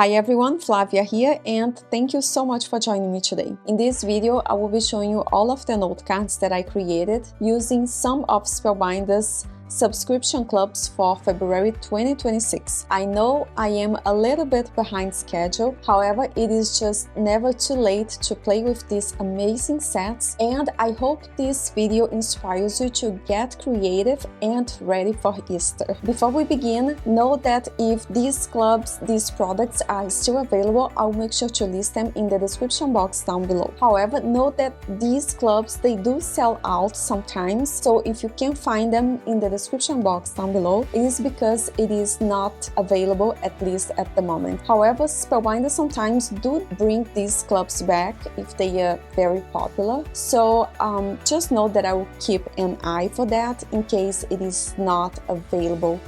Hi everyone, Flavia here, and thank you so much for joining me today. In this video, I will be showing you all of the note cards that I created using some of Spellbinders subscription clubs for February 2026. I know I am a little bit behind schedule, however, it is just never too late to play with these amazing sets, and I hope this video inspires you to get creative and ready for Easter. Before we begin, know that if these clubs, these products are still available, I'll make sure to list them in the description box down below. However, note that these clubs, they do sell out sometimes, so if you can find them in the description box down below, it is because it is not available, at least at the moment. However, Spellbinders sometimes do bring these clubs back if they are very popular, so just know that I will keep an eye for that in case it is not available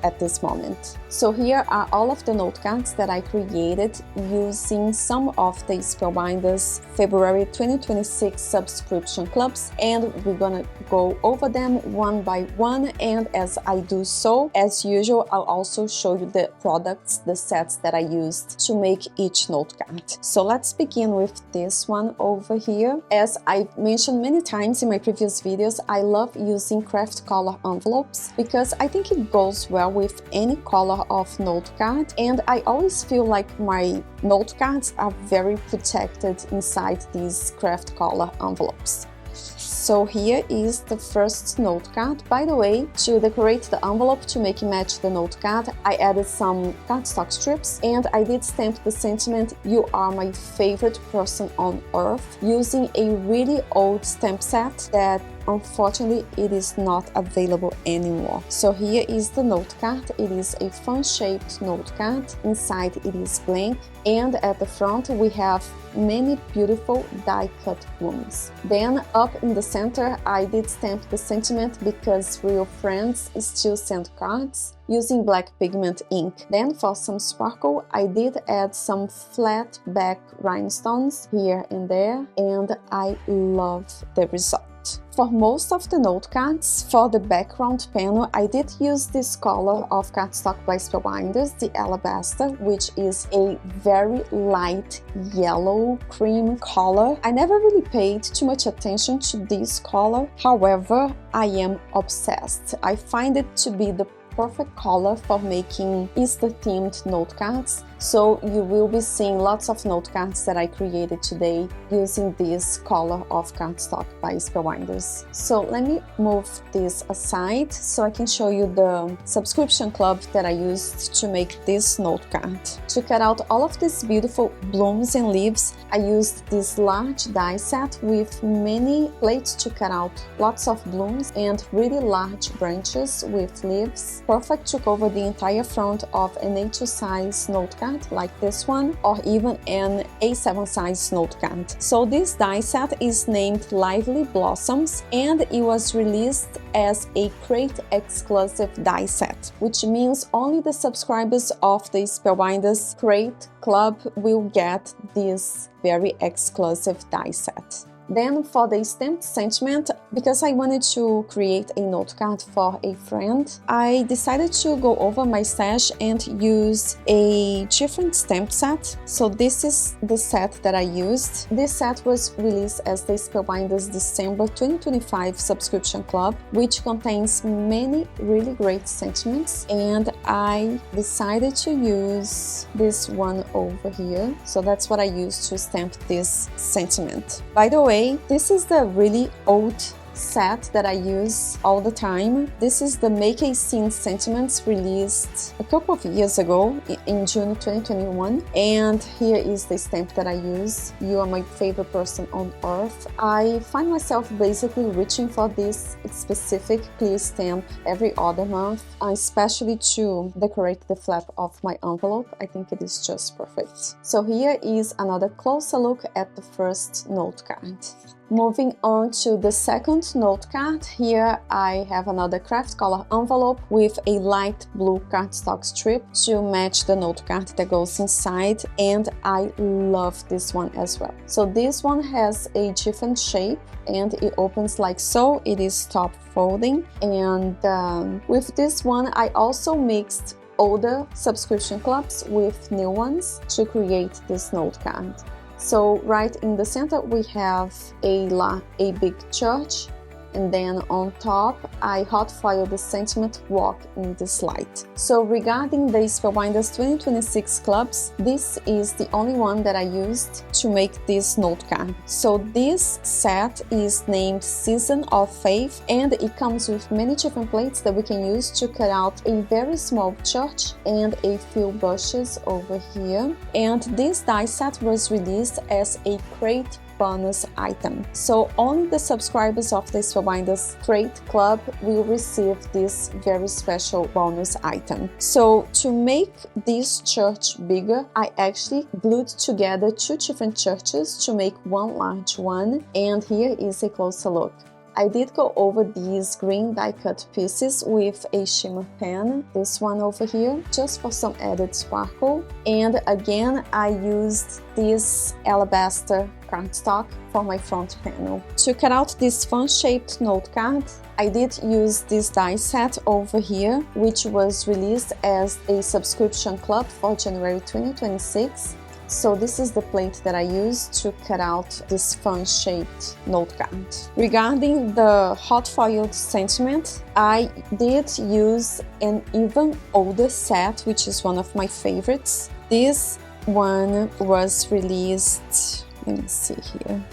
at this moment. So here are all of the note cards that I created using some of the Spellbinders February 2026 subscription clubs, and we're gonna go over them one by one, and as I do so, as usual, I'll also show you the products, the sets that I used to make each note card. So let's begin with this one over here. As I've mentioned many times in my previous videos, I love using craft color envelopes because I think it goes well with any color of note card, and I always feel like my note cards are very protected inside these craft color envelopes. So here is the first note card. By the way, to decorate the envelope to make it match the note card, I added some cardstock strips, and I did stamp the sentiment "You are my favorite person on earth" using a really old stamp set that unfortunately it is not available anymore. So here is the note card. It is a fun shaped note card. Inside it is blank, and at the front we have many beautiful die cut blooms. Then up in the center I did stamp the sentiment "Because real friends still send cards" using black pigment ink. Then for some sparkle I did add some flat back rhinestones here and there, and I love the result. For most of the note cards, for the background panel, I did use this color of cardstock by Spellbinders, the Alabaster, which is a very light yellow cream color. I never really paid too much attention to this color, however, I am obsessed. I find it to be the perfect color for making Easter-themed note cards, so you will be seeing lots of note cards that I created today using this color of cardstock by Spellbinders. So let me move this aside so I can show you the subscription club that I used to make this note card. To cut out all of these beautiful blooms and leaves, I used this large die set with many plates to cut out lots of blooms and really large branches with leaves, perfect to cover the entire front of an A2 size note card like this one, or even an A7 size note card. So this die set is named Lively Blossoms, and it was released as a crate exclusive die set, which means only the subscribers of the Spellbinders crate club will get this very exclusive die set. Then for the stamped sentiment, because I wanted to create a note card for a friend, I decided to go over my stash and use a different stamp set. So this is the set that I used. This set was released as the Spellbinders December 2025 subscription club, which contains many really great sentiments, and I decided to use this one over here. So that's what I used to stamp this sentiment. By the way, this is the really old set that I use all the time. This is the Make a Scene Sentiments, released a couple of years ago in June 2021, and here is the stamp that I use: "You are my favorite person on earth." I find myself basically reaching for this specific clear stamp every other month, especially to decorate the flap of my envelope. I think it is just perfect. So here is another closer look at the first note card. Moving on to the second note card, here I have another craft color envelope with a light blue cardstock strip to match the note card that goes inside, and I love this one as well. So this one has a different shape and it opens like so. It is top folding, and with this one I also mixed older subscription clubs with new ones to create this note card. So right in the center we have a big church, and then on top I hot foil the sentiment walk in this light. So regarding the Spellbinders 2026 clubs, this is the only one that I used to make this note card. So this set is named Season of Faith, and it comes with many different plates that we can use to cut out a very small church and a few bushes over here. And this die set was released as a crate bonus item. So only the subscribers of the Spellbinders Crate Club will receive this very special bonus item. So to make this church bigger, I actually glued together two different churches to make one large one, and here is a closer look. I did go over these green die cut pieces with a shimmer pen, this one over here, just for some added sparkle. And again, I used this Alabaster cardstock for my front panel. To cut out this fun-shaped note card, I did use this die set over here, which was released as a subscription club for January 2026. So this is the plate that I used to cut out this fun-shaped note card. Regarding the hot foiled sentiment, I did use an even older set, which is one of my favorites. This one was released, let me see here,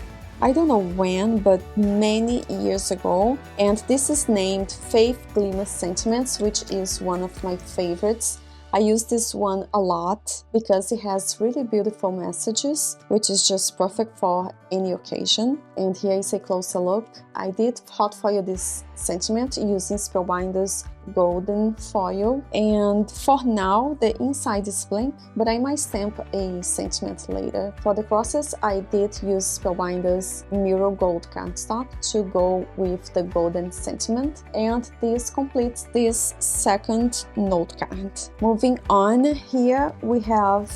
I don't know when, but many years ago. And this is named Faith Glimmer Sentiments, which is one of my favorites. I use this one a lot because it has really beautiful messages, which is just perfect for any occasion. And here is a closer look. I did hot foil this sentiment using Spellbinders golden foil, and for now the inside is blank, but I might stamp a sentiment later. For the process, I did use Spellbinders mirror gold cardstock to go with the golden sentiment, and this completes this second note card. Moving on, here we have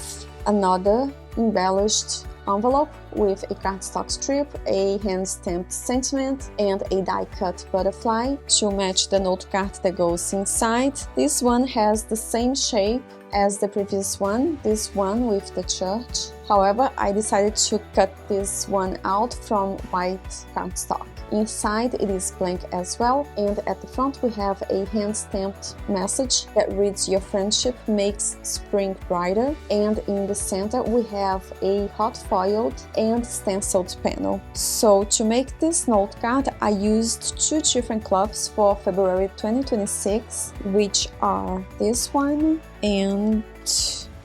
another embellished envelope with a cardstock strip, a hand-stamped sentiment, and a die-cut butterfly to match the note card that goes inside. This one has the same shape as the previous one, this one with the church. However, I decided to cut this one out from white cardstock. Inside it is blank as well, and at the front we have a hand-stamped message that reads, "Your friendship makes spring brighter," and in the center we have a hot foiled and stenciled panel. So to make this note card, I used two different clubs for February 2026, which are this one and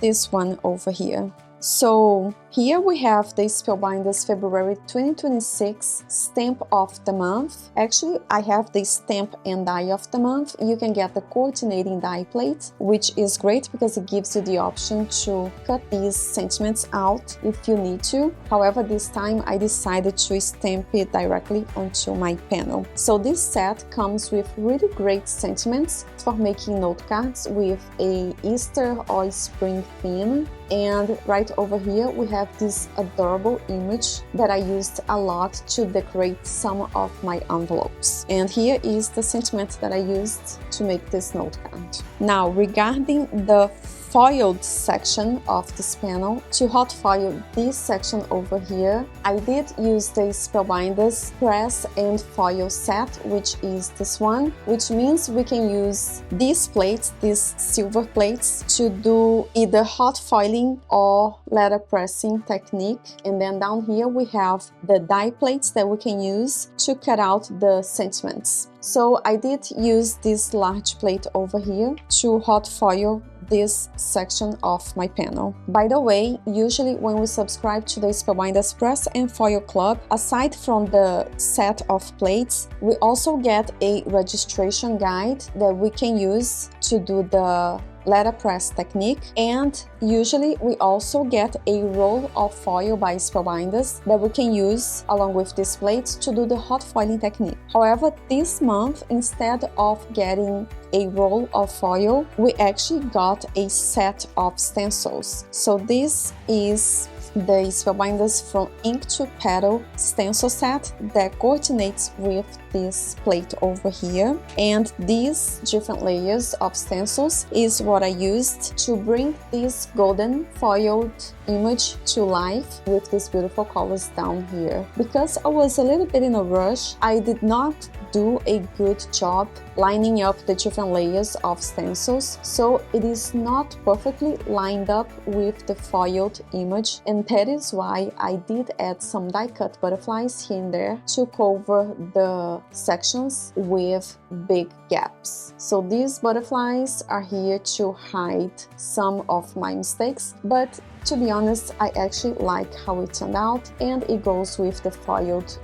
this one over here. So here we have the Spellbinders February 2026 stamp of the month. Actually, I have the stamp and die of the month. You can get the coordinating die plate, which is great because it gives you the option to cut these sentiments out if you need to. However, this time I decided to stamp it directly onto my panel. So this set comes with really great sentiments for making note cards with a Easter or spring theme. And right over here we have this adorable image that I used a lot to decorate some of my envelopes. And here is the sentiment that I used to make this note card. Now, regarding the foiled section of this panel, to hot foil this section over here, I did use the Spellbinders press and foil set, which is this one, which means we can use these plates, these silver plates, to do either hot foiling or letter pressing technique. And then down here we have the die plates that we can use to cut out the sentiments. So I did use this large plate over here to hot foil this section of my panel. By the way, usually when we subscribe to the Spellbinders Press and Foil Club, aside from the set of plates, we also get a registration guide that we can use to do the letter press technique, and usually we also get a roll of foil by Spellbinders that we can use along with these plates to do the hot foiling technique. However, this month, instead of getting a roll of foil, we actually got a set of stencils. So this is the Spellbinders From Ink to Petal stencil set that coordinates with this plate over here, and these different layers of stencils is what I used to bring this golden foiled image to life with these beautiful colors down here. Because I was a little bit in a rush, I did not do a good job lining up the different layers of stencils, so it is not perfectly lined up with the foiled image, and that is why I did add some die cut butterflies here and there to cover the sections with big gaps. So these butterflies are here to hide some of my mistakes, but to be honest, I actually like how it turned out, and it goes with the foiled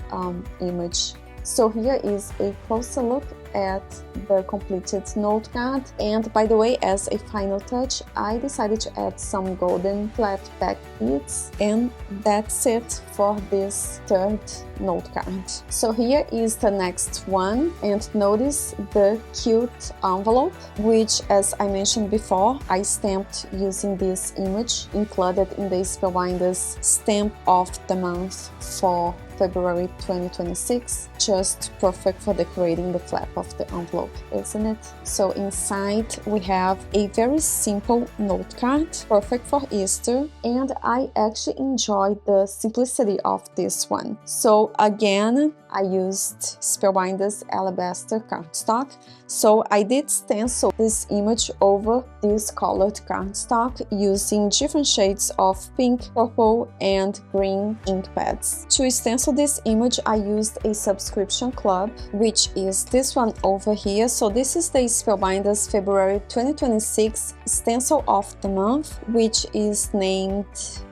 image. So here is a closer look at the completed note card, and by the way, as a final touch, I decided to add some golden flat back beads, and that's it for this third note card. So here is the next one, and notice the cute envelope, which, as I mentioned before, I stamped using this image included in the Spellbinders stamp of the month for February 2026, just perfect for decorating the flap of the envelope, isn't it? So inside we have a very simple note card, perfect for Easter, and I actually enjoyed the simplicity of this one. So again, I used Spellbinders Alabaster cardstock, so I did stencil this image over this colored cardstock using different shades of pink, purple, and green ink pads. To stencil this image, I used a subscription club, which is this one over here. So this is the Spellbinders February 2026 stencil of the month, which is named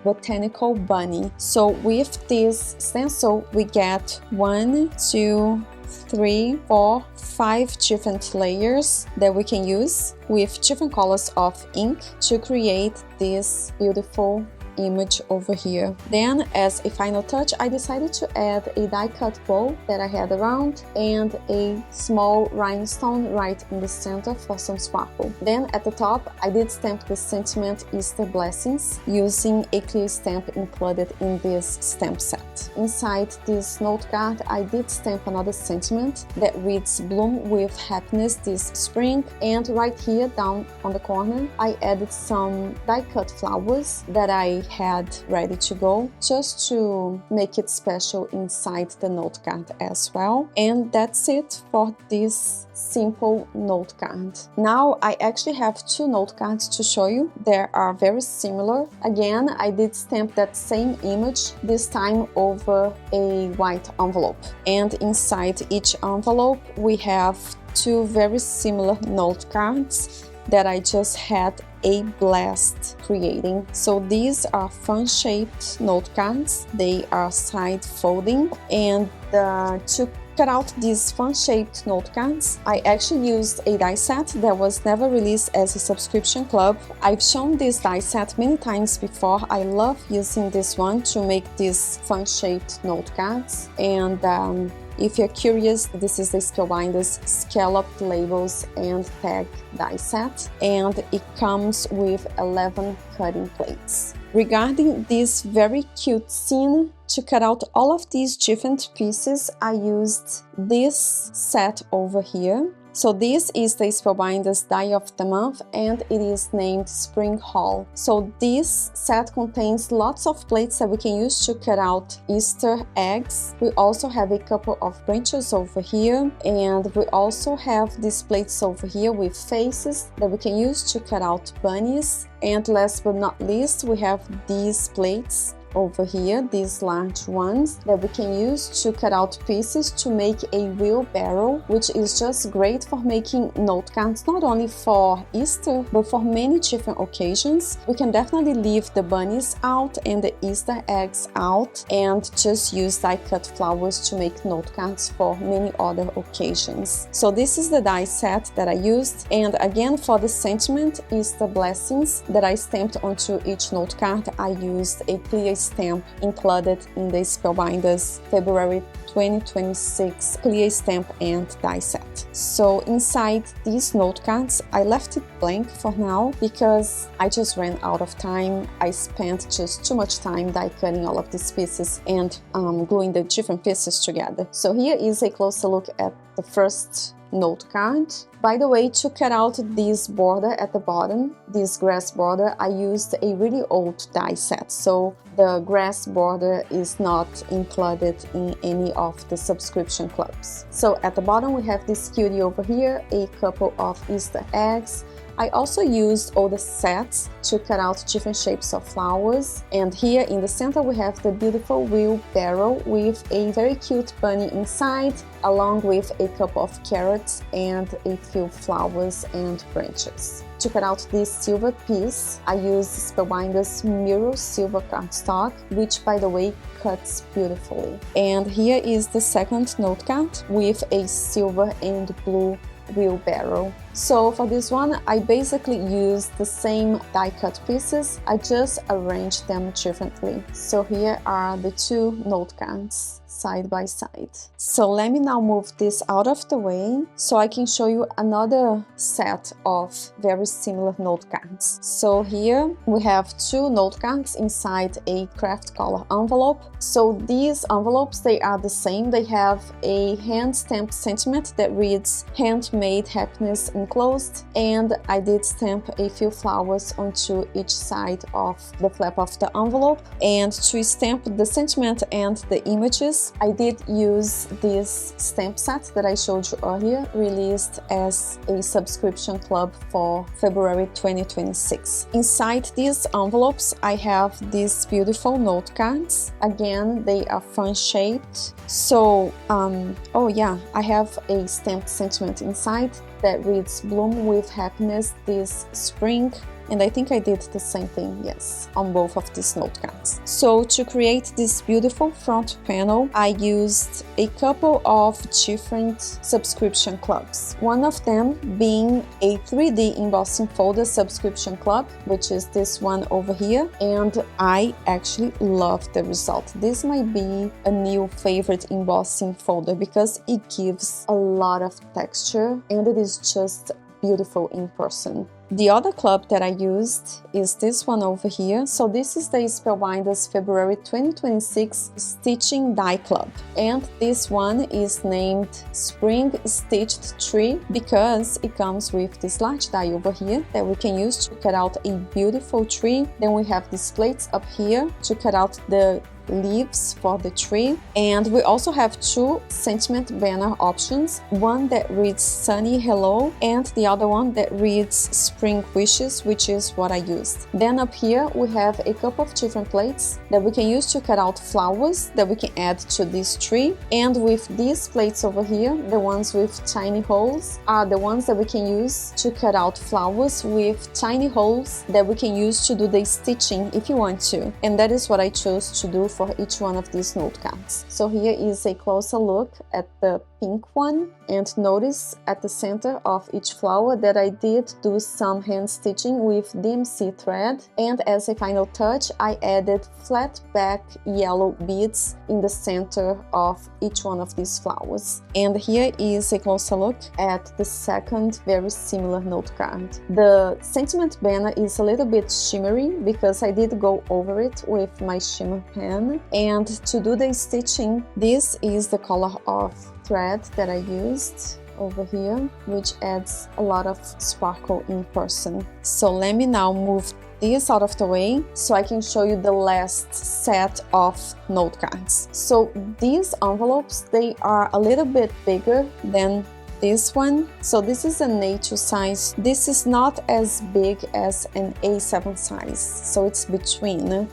Botanical Bunny. So with this stencil, we get 1, 2, 3, 4, 5 different layers that we can use with different colors of ink to create this beautiful image over here. Then, as a final touch, I decided to add a die cut bow that I had around and a small rhinestone right in the center for some sparkle. Then at the top, I did stamp the sentiment Easter Blessings using a clear stamp included in this stamp set. Inside this note card, I did stamp another sentiment that reads Bloom with Happiness this spring, and right here down on the corner, I added some die cut flowers that I had ready to go, just to make it special inside the note card as well. And that's it for this simple note card. Now I actually have two note cards to show you. They are very similar. Again, I did stamp that same image, this time over a white envelope, and inside each envelope we have two very similar note cards that I just had a blast creating. So these are fun-shaped note cards. They are side folding, and to cut out these fun-shaped note cards, I actually used a die set that was never released as a subscription club. I've shown this die set many times before. I love using this one to make these fun-shaped note cards, and if you're curious, this is the Spellbinders Scalloped Labels and Tag die set, and it comes with 11 cutting plates. Regarding this very cute scene, to cut out all of these different pieces, I used this set over here. So this is the Spellbinders Die of the Month, and it is named Spring Haul. So this set contains lots of plates that we can use to cut out Easter eggs. We also have a couple of branches over here, and we also have these plates over here with faces that we can use to cut out bunnies. And last but not least, we have these plates over here, these large ones that we can use to cut out pieces to make a wheelbarrow, which is just great for making note cards, not only for Easter but for many different occasions. We can definitely leave the bunnies out and the Easter eggs out and just use die cut flowers to make note cards for many other occasions. So this is the die set that I used, and again, for the sentiment Easter Blessings that I stamped onto each note card, I used a clear stamp included in the Spellbinders February 2026 clear stamp and die set. So inside these note cards, I left it blank for now because I just ran out of time. I spent just too much time die cutting all of these pieces and gluing the different pieces together. So here is a closer look at the first note card. By the way, to cut out this border at the bottom, this grass border, I used a really old die set, so the grass border is not included in any of the subscription clubs. So at the bottom we have this cutie over here, a couple of Easter eggs. I also used all the sets to cut out different shapes of flowers, and here in the center we have the beautiful wheelbarrow with a very cute bunny inside, along with a couple of carrots and a few flowers and branches. To cut out this silver piece, I used Spellbinders Mirror Silver Cardstock, which by the way cuts beautifully. And here is the second note card with a silver and blue wheelbarrow. So for this one, I basically used the same die cut pieces, I just arranged them differently. So here are the two note cards side by side. So let me now move this out of the way so I can show you another set of very similar note cards. So here we have two note cards inside a craft color envelope. So these envelopes, they are the same. They have a hand stamped sentiment that reads "Handmade Happiness Enclosed," and I did stamp a few flowers onto each side of the flap of the envelope. And to stamp the sentiment and the images, I did use this stamp set that I showed you earlier, released as a subscription club for February 2026. Inside these envelopes, I have these beautiful note cards. Again, they are fun shaped. So, oh yeah, I have a stamped sentiment inside that reads "Bloom with happiness this spring." And I think I did the same thing, yes, on both of these note cards. So to create this beautiful front panel, I used a couple of different subscription clubs. One of them being a 3D embossing folder subscription club, which is this one over here. And I actually love the result. This might be a new favorite embossing folder because it gives a lot of texture and it is just beautiful in person. The other club that I used is this one over here. So this is the Spellbinders February 2026 Stitching Die Club. And this one is named Spring Stitched Tree because it comes with this large die over here that we can use to cut out a beautiful tree. Then we have these plates up here to cut out the leaves for the tree, and we also have two sentiment banner options, one that reads "Sunny Hello" and the other one that reads "Spring Wishes," which is what I used. Then up here we have a couple of different plates that we can use to cut out flowers that we can add to this tree, and with these plates over here, the ones with tiny holes are the ones that we can use to cut out flowers with tiny holes that we can use to do the stitching if you want to, and that is what I chose to do for each one of these note cards. So here is a closer look at the pink one, and notice at the center of each flower that I did do some hand stitching with DMC thread, and as a final touch I added flat back yellow beads in the center of each one of these flowers. And here is a closer look at the second very similar note card. The sentiment banner is a little bit shimmery because I did go over it with my shimmer pen, and to do the stitching, this is the color of thread that I used over here, which adds a lot of sparkle in person. So let me now move this out of the way so I can show you the last set of note cards. So these envelopes, they are a little bit bigger than this one. So this is an A2 size. This is not as big as an A7 size, so it's between.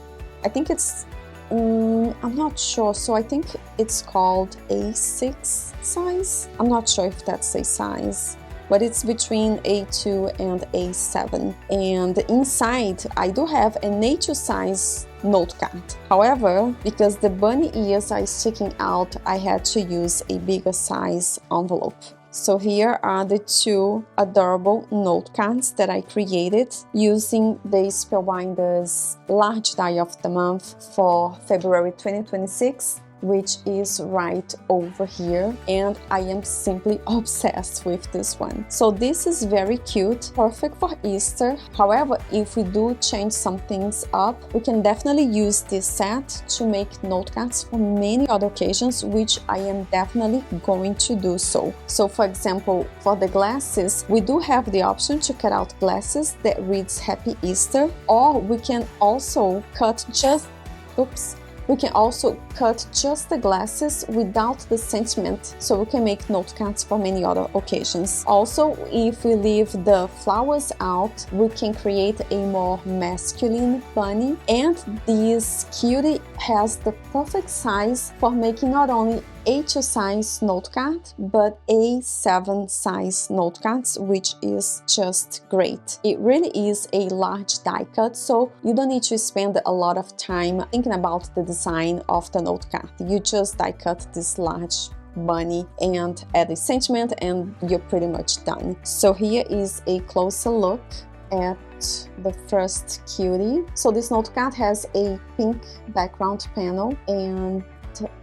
I think it's I'm not sure, so I think it's called A6 size. I'm not sure if that's a size, but it's between A2 and A7. And inside, I do have an A2 size note card. However, because the bunny ears are sticking out, I had to use a bigger size envelope. So here are the two adorable note cards that I created using the Spellbinders large die of the month for February 2026, which is right over here, and I am simply obsessed with this one. So this is very cute, perfect for Easter. However, if we do change some things up, we can definitely use this set to make note cards for many other occasions, which I am definitely going to do so. So for example, for the glasses, we do have the option to cut out glasses that reads Happy Easter, or we can also cut just the glasses without the sentiment, so we can make note cards for many other occasions. Also, if we leave the flowers out, we can create a more masculine bunny, and this cutie has the perfect size for making not only A2 size note card, but A7 size note cards, which is just great. It really is a large die cut, so you don't need to spend a lot of time thinking about the design of the note card. You just die cut this large bunny and add a sentiment, and you're pretty much done. So here is a closer look at the first cutie. So this note card has a pink background panel, and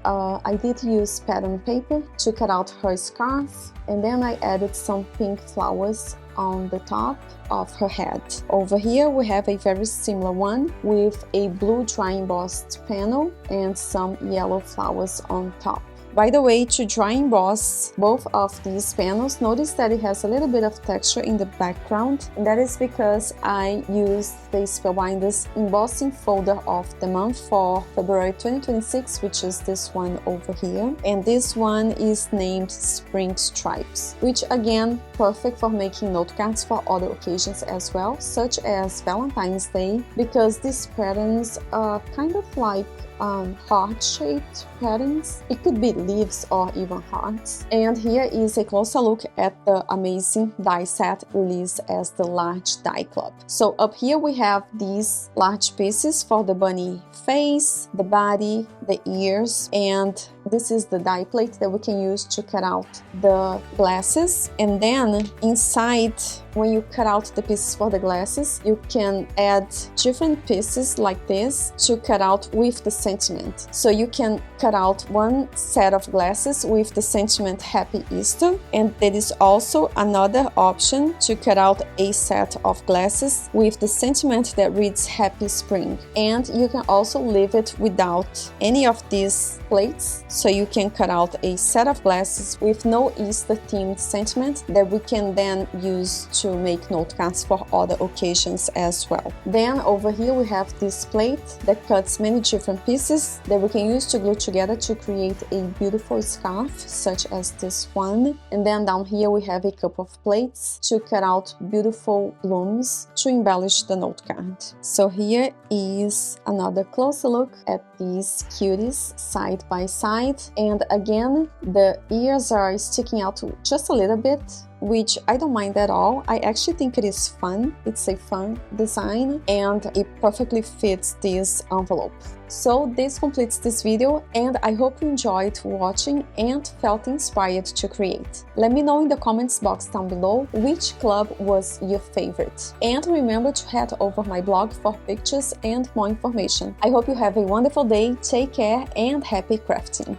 I did use pattern paper to cut out her scarf, and then I added some pink flowers on the top of her head. Over here we have a very similar one with a blue dry embossed panel and some yellow flowers on top. By the way, to dry emboss both of these panels, notice that it has a little bit of texture in the background, and that is because I used the Spellbinders embossing folder of the month for February 2026, which is this one over here, and this one is named Spring Stripes, which again, perfect for making note cards for other occasions as well, such as Valentine's Day, because these patterns are kind of like heart-shaped patterns. It could be leaves or even hearts. And here is a closer look at the amazing die set released as the Large Die Club. So up here we have these large pieces for the bunny face, the body, the ears, and this is the die plate that we can use to cut out the glasses. And then inside, when you cut out the pieces for the glasses, you can add different pieces like this to cut out with the sentiment. So you can cut out one set of glasses with the sentiment Happy Easter, and there is also another option to cut out a set of glasses with the sentiment that reads Happy Spring. And you can also leave it without any of these plates, so you can cut out a set of glasses with no Easter themed sentiment that we can then use to make note cards for other occasions as well. Then over here we have this plate that cuts many different pieces that we can use to glue together to create a beautiful scarf, such as this one. And then down here we have a couple of plates to cut out beautiful blooms to embellish the note card. So here is another closer look at these cuties side by side, and again the ears are sticking out just a little bit, which I don't mind at all. I actually think it is fun. It's a fun design and it perfectly fits this envelope. So this completes this video, and I hope you enjoyed watching and felt inspired to create. Let me know in the comments box down below which club was your favorite. And remember to head over my blog for pictures and more information. I hope you have a wonderful day, take care, and happy crafting!